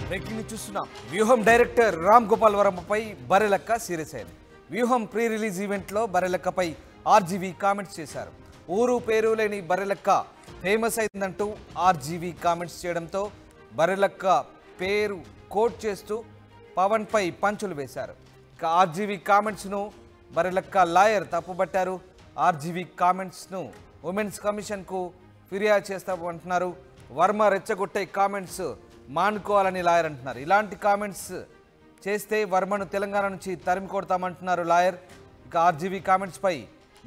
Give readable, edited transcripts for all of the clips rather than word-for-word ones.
Breaking చూస్తున్నాం. వ్యూహం director Ram Gopal వర్మపై బర్రెలక్క సీరియస్ అయింది. వ్యూహం ప్రీ రిలీజ్ ఈవెంట్లో బర్రెలక్కపై ఆర్జీవీ కామెంట్స్ చేశారు. ఊరు పేరు లేని బర్రెలక్క ఫేమస్ అయిందంటూ ఆర్జీవీ కామెంట్స్ చేయడంతో బర్రెలక్క పేరు కోట్ చేస్తూ పవన్పై పంచులు వేశారు. ఇక ఆర్జీవీ కామెంట్స్ను బర్రెలక్క లాయర్ తప్పుబట్టారు. ఆర్జీవీ కామెంట్స్ను ఉమెన్స్ కమిషన్కు ఫిర్యాదు చేస్తామంటున్నారు. వర్మ రెచ్చగొట్టే కామెంట్స్ మానుకోవాలని లాయర్ అంటున్నారు. ఇలాంటి కామెంట్స్ చేస్తే వర్మను తెలంగాణ నుంచి తరిమి కొడతామంటున్నారు లాయర్. ఇక ఆర్జీవీ కామెంట్స్పై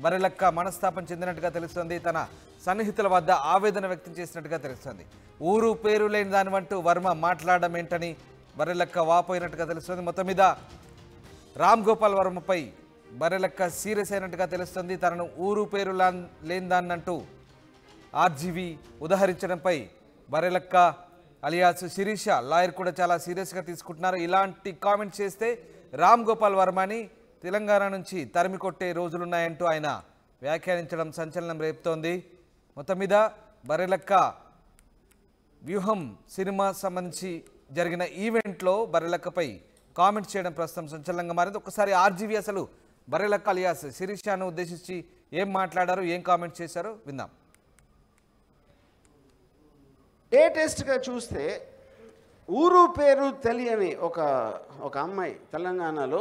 బర్రెలక్క మనస్తాపం చెందినట్టుగా తెలుస్తుంది. తన సన్నిహితుల వద్ద ఆవేదన వ్యక్తం చేసినట్టుగా తెలుస్తుంది. ఊరు పేరు లేని దానివంటూ వర్మ మాట్లాడడం ఏంటని బర్రెలక్క వాపోయినట్టుగా తెలుస్తుంది. మొత్తం మీద రామ్ గోపాల్ వర్మపై బర్రెలక్క సీరియస్ అయినట్టుగా తెలుస్తుంది. తనను ఊరు పేరు లేని దాన్నంటూ ఆర్జీవీ ఉదహరించడంపై బర్రెలక్క అలియాస్ శిరీష లాయర్ కూడా చాలా సీరియస్గా తీసుకుంటున్నారు. ఇలాంటి కామెంట్స్ చేస్తే రామ్ గోపాల్ వర్మని తెలంగాణ నుంచి తరిమి కొట్టే రోజులున్నాయంటూ ఆయన వ్యాఖ్యానించడం సంచలనం రేపుతోంది. మొత్తం మీద బర్రెలక్క వ్యూహం సినిమా సంబంధించి జరిగిన ఈవెంట్లో బర్రెలక్కపై కామెంట్స్ చేయడం ప్రస్తుతం సంచలనంగా మారింది. ఒకసారి ఆర్జీవీ అసలు బర్రెలక్క అలియాస్ శిరీషను ఉద్దేశించి ఏం మాట్లాడారు, ఏం కామెంట్స్ చేశారో విందాం. లేటెస్ట్గా చూస్తే ఊరు పేరు తెలియని ఒక అమ్మాయి తెలంగాణలో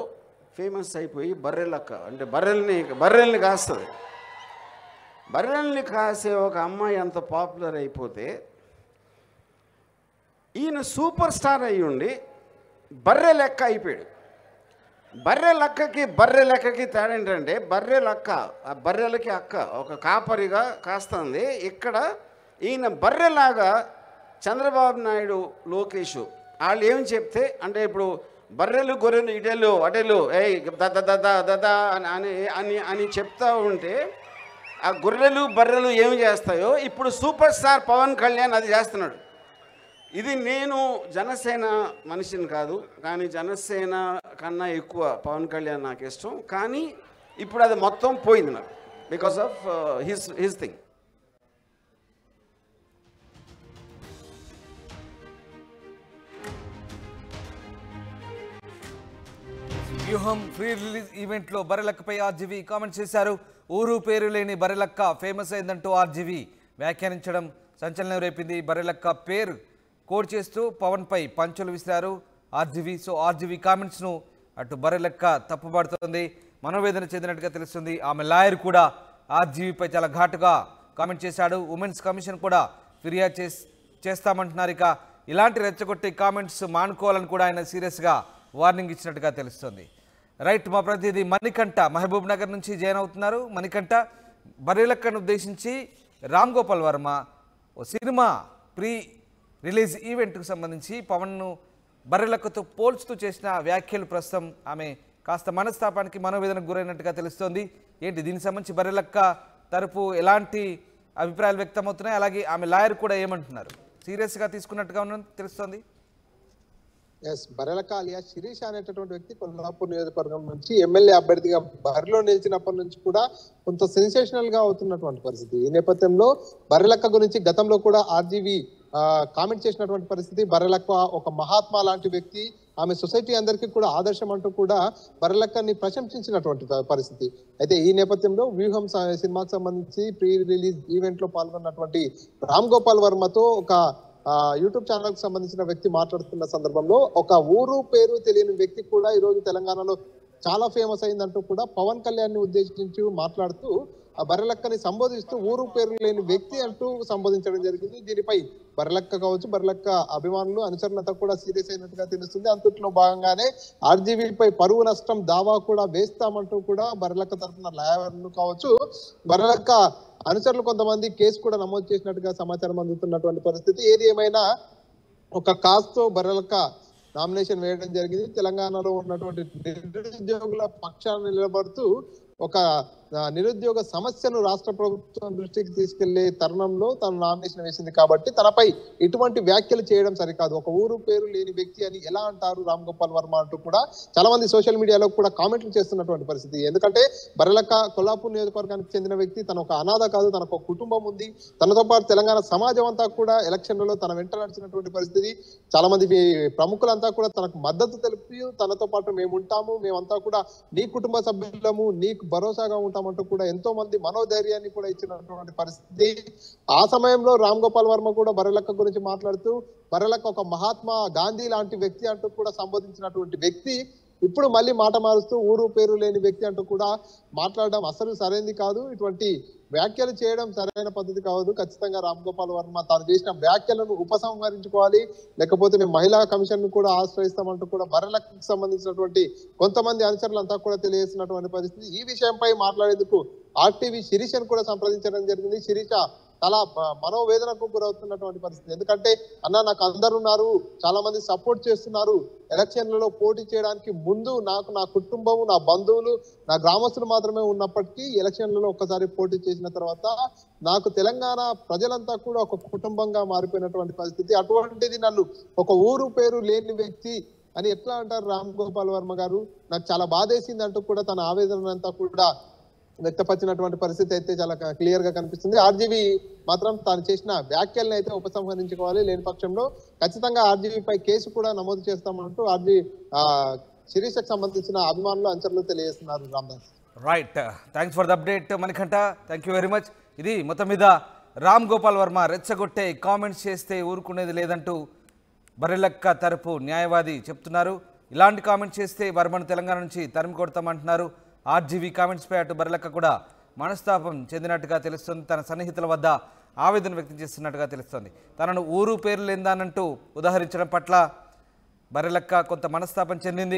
ఫేమస్ అయిపోయి బర్రెలక్క అంటే బర్రెల్ని కాస్తుంది. బర్రెల్ని కాసే ఒక అమ్మాయి అంత పాపులర్ అయిపోతే ఈయన సూపర్ స్టార్ అయ్యి ఉండి బర్రె లెక్క అయిపోయాడు. బర్రె లెక్కకి తేడా ఏంటంటే ఆ బర్రెలకి అక్క ఒక కాపరిగా కాస్తుంది. ఇక్కడ ఈయన బర్రెలాగా చంద్రబాబు నాయుడు, లోకేష్ వాళ్ళు ఏం చెప్తే అంటే ఇప్పుడు బర్రెలు గొర్రెలు ఇటెలు అటెలు ఏయ్ దదా అని చెప్తా ఉంటే ఆ గొర్రెలు బర్రెలు ఏమి చేస్తాయో ఇప్పుడు సూపర్ స్టార్ పవన్ కళ్యాణ్ అది చేస్తున్నాడు. ఇది నేను జనసేన మనిషిని కాదు, కానీ జనసేన కన్నా ఎక్కువ పవన్ కళ్యాణ్ నాకు ఇష్టం. కానీ ఇప్పుడు అది మొత్తం పోయింది నాకు బికాస్ ఆఫ్ హిస్ థింగ్. వ్యూహం ప్రీ రిలీజ్ ఈవెంట్లో బర్రెలక్కపై ఆర్జీవీ కామెంట్ చేశారు. ఊరు పేరు లేని బర్రెలక్క ఫేమస్ అయిందంటూ ఆర్జీవీ వ్యాఖ్యానించడం సంచలనం రేపింది. బర్రెలక్క పేరు కోడ్ చేస్తూ పవన్పై పంచులు విసిరారు ఆర్జీవీ. సో ఆర్జీవీ కామెంట్స్ను అటు బర్రెలక్క తప్పుపడుతోంది, మనోవేదన చెందినట్టుగా తెలుస్తుంది. ఆమె లాయర్ కూడా ఆర్జీవీపై చాలా ఘాటుగా కామెంట్ చేశాడు. ఉమెన్స్ కమిషన్ కూడా ఫిర్యాదు చేస్తామంటున్నారు. ఇక ఇలాంటి రెచ్చగొట్టే కామెంట్స్ మానుకోవాలని కూడా ఆయన సీరియస్గా వార్నింగ్ ఇచ్చినట్టుగా తెలుస్తుంది. రైట్, మా ప్రతినిధి మణికంఠ మహబూబ్ నగర్ నుంచి జాయిన్ అవుతున్నారు. మణికంఠ, బర్రెలక్కను ఉద్దేశించి రామ్ గోపాల్ వర్మ ఓ సినిమా ప్రీ రిలీజ్ ఈవెంట్కు సంబంధించి పవన్ను బర్రెలక్కతో పోల్చుతూ చేసిన వ్యాఖ్యలు ప్రస్తుతం ఆమె కాస్త మనస్తాపానికి మనోవేదనకు గురైనట్టుగా తెలుస్తోంది. ఏంటి దీనికి సంబంధించి బర్రెలక్క తరపు ఎలాంటి అభిప్రాయాలు వ్యక్తమవుతున్నాయి, అలాగే ఆమె లాయర్ కూడా ఏమంటున్నారు, సీరియస్గా తీసుకున్నట్టుగా ఉన్నది తెలుస్తోంది. బర్రెలక్క అలియాస్ శిరీష అనేటటువంటి వ్యక్తి కొల్లాపూర్ నియోజకవర్గం నుంచి ఎమ్మెల్యే అభ్యర్థిగా బరిలో నిలిచినప్పటి నుంచి కూడా కొంత సెన్సేషనల్ గా అవుతున్నటువంటి పరిస్థితి. ఈ నేపథ్యంలో బర్రెలక్క గురించి గతంలో కూడా ఆర్జీవీ కామెంట్ చేసినటువంటి పరిస్థితి. బర్రెలక్క ఒక మహాత్మా లాంటి వ్యక్తి, ఆమె సొసైటీ అందరికీ కూడా ఆదర్శం అంటూ కూడా బర్రెలక్కని ప్రశంసించినటువంటి పరిస్థితి. అయితే ఈ నేపథ్యంలో వ్యూహం సినిమాకు సంబంధించి ప్రీ రిలీజ్ ఈవెంట్ లో పాల్గొన్నటువంటి రామ్ గోపాల్ వర్మతో ఒక యూట్యూబ్ ఛానల్ కు సంబంధించిన వ్యక్తి మాట్లాడుతున్న సందర్భంలో ఒక ఊరు పేరు తెలియని వ్యక్తి కూడా ఈ రోజు తెలంగాణలో చాలా ఫేమస్ అయిందంటూ కూడా పవన్ కళ్యాణ్ ని ఉద్దేశించి మాట్లాడుతూ ఆ బర్రెలక్కని సంబోధిస్తూ ఊరు పేరు లేని వ్యక్తి అంటూ సంబోధించడం జరిగింది. దీనిపై బర్రెలక్క కావచ్చు, బర్రెలక్క అభిమానులు అనుచరులతో కూడా సీరియస్ అయినట్టుగా తెలుస్తుంది. అంతట్లో భాగంగానే ఆర్జీవీపై పరువు నష్టం దావా కూడా వేస్తామంటూ కూడా బర్రెలక్క తరఫున లాయర్లు కావచ్చు, బర్రెలక్క అనుచరులు కొంతమంది కేసు కూడా నమోదు చేసినట్టుగా సమాచారం అందుతున్నటువంటి పరిస్థితి. ఏది ఏమైనా ఒక కాస్తో బర్రెలక్క నామినేషన్ వేయడం జరిగింది. తెలంగాణలో ఉన్నటువంటి నిరుద్యోగుల పక్షాన్ని నిలబడుతూ ఒక నిరుద్యోగ సమస్యను రాష్ట్ర ప్రభుత్వం దృష్టికి తీసుకెళ్లే తరుణంలో తను నామినేషన్ వేసింది కాబట్టి తనపై ఇటువంటి వ్యాఖ్యలు చేయడం సరికాదు. ఒక ఊరు పేరు లేని వ్యక్తి అని ఎలా అంటారు రామ్ గోపాల్ వర్మ అంటూ కూడా చాలా మంది సోషల్ మీడియాలో కూడా కామెంట్లు చేస్తున్నటువంటి పరిస్థితి. ఎందుకంటే బర్రెలక్క కొల్లాపూర్ నియోజకవర్గానికి చెందిన వ్యక్తి, తన ఒక అనాథ కాదు, తనకు ఒక కుటుంబం ఉంది. తనతో పాటు తెలంగాణ సమాజం అంతా కూడా ఎలక్షన్లలో తన వెంట నడిచినటువంటి పరిస్థితి. చాలా మంది ప్రముఖులంతా కూడా తనకు మద్దతు తెలిపి తనతో పాటు మేము ఉంటాము, మేమంతా కూడా నీ కుటుంబ సభ్యులము, నీకు భరోసాగా ఉంటామంటూ కూడా ఎంతో మంది మనోధైర్యాన్ని కూడా ఇచ్చినటువంటి పరిస్థితి. ఆ సమయంలో రామ్ గోపాల్ వర్మ కూడా బర్రెలక్క గురించి మాట్లాడుతూ బర్రెలక్క ఒక మహాత్మా గాంధీ లాంటి వ్యక్తి అంటూ కూడా సంబోధించినటువంటి వ్యక్తి ఇప్పుడు మళ్ళీ మాట మారుస్తూ ఊరు పేరు లేని వ్యక్తి అంటూ కూడా మాట్లాడడం అసలు సరైనది కాదు. ఇటువంటి వ్యాఖ్యలు చేయడం సరైన పద్ధతి కాదు. ఖచ్చితంగా రామ్ గోపాల్ వర్మ తాను చేసిన వ్యాఖ్యలను ఉపసంహరించుకోవాలి, లేకపోతే మేము మహిళా కమిషన్ ను కూడా ఆశ్రయిస్తామంటూ కూడా బర్రెలకు సంబంధించినటువంటి కొంతమంది అనుచరులంతా కూడా తెలియజేసినటువంటి పరిస్థితి. ఈ విషయంపై మాట్లాడేందుకు ఆర్టీవీ శిరీషను కూడా సంప్రదించడం జరిగింది. శిరీష చాలా మనోవేదనకు గురవుతున్నటువంటి పరిస్థితి. ఎందుకంటే అన్న నాకు అందరు ఉన్నారు, చాలా మంది సపోర్ట్ చేస్తున్నారు, ఎలక్షన్లలో పోటీ చేయడానికి ముందు నాకు నా కుటుంబం, నా బంధువులు, నా గ్రామస్తులు మాత్రమే ఉన్నప్పటికీ ఎలక్షన్లలో ఒక్కసారి పోటీ చేసిన తర్వాత నాకు తెలంగాణ ప్రజలంతా కూడా ఒక కుటుంబంగా మారిపోయినటువంటి పరిస్థితి. అటువంటిది నన్ను ఒక ఊరు పేరు లేని వ్యక్తి అని ఎట్లా అంటారు రామ్ గోపాల్ వర్మ గారు? నాకు చాలా బాధేసింది అంటూ కూడా తన ఆవేదన అంతా కూడా వ్యక్తపరిచినటువంటి పరిస్థితి అయితే చాలా క్లియర్ గా కనిపిస్తుంది. ఆర్జీవీ మాత్రం తాను చేసిన వ్యాఖ్యలను అయితే ఉపసంహరించుకోవాలి, లేని పక్షంలో ఖచ్చితంగా ఆర్జీవీపై కేసు కూడా నమోదు చేస్తామంటూ శిరీషకు సంబంధించిన అభిమానులు అంచనాలు తెలియజేస్తున్నారు. Ramdas right, thanks for the update Manikanta, thank you very much. ఇది మొత్తం మీద రామ్ గోపాల్ వర్మ రెచ్చగొట్టే కామెంట్స్ చేస్తే ఊరుకునేది లేదంటూ బర్రెలక్క తరపు న్యాయవాది చెప్తున్నారు. ఇలాంటి కామెంట్స్ చేస్తే వర్మను తెలంగాణ నుంచి తరిమి కొడతామంటున్నారు. ఆర్జీవీ కామెంట్స్పై అటు బర్రెలక్క కూడా మనస్తాపం చెందినట్టుగా తెలుస్తుంది. తన సన్నిహితుల వద్ద ఆవేదన వ్యక్తం చేస్తున్నట్టుగా తెలుస్తుంది. తనను ఊరు పేరు లేందానంటూ ఉదాహరించడం పట్ల బర్రెలక్క కొంత మనస్తాపం చెందింది.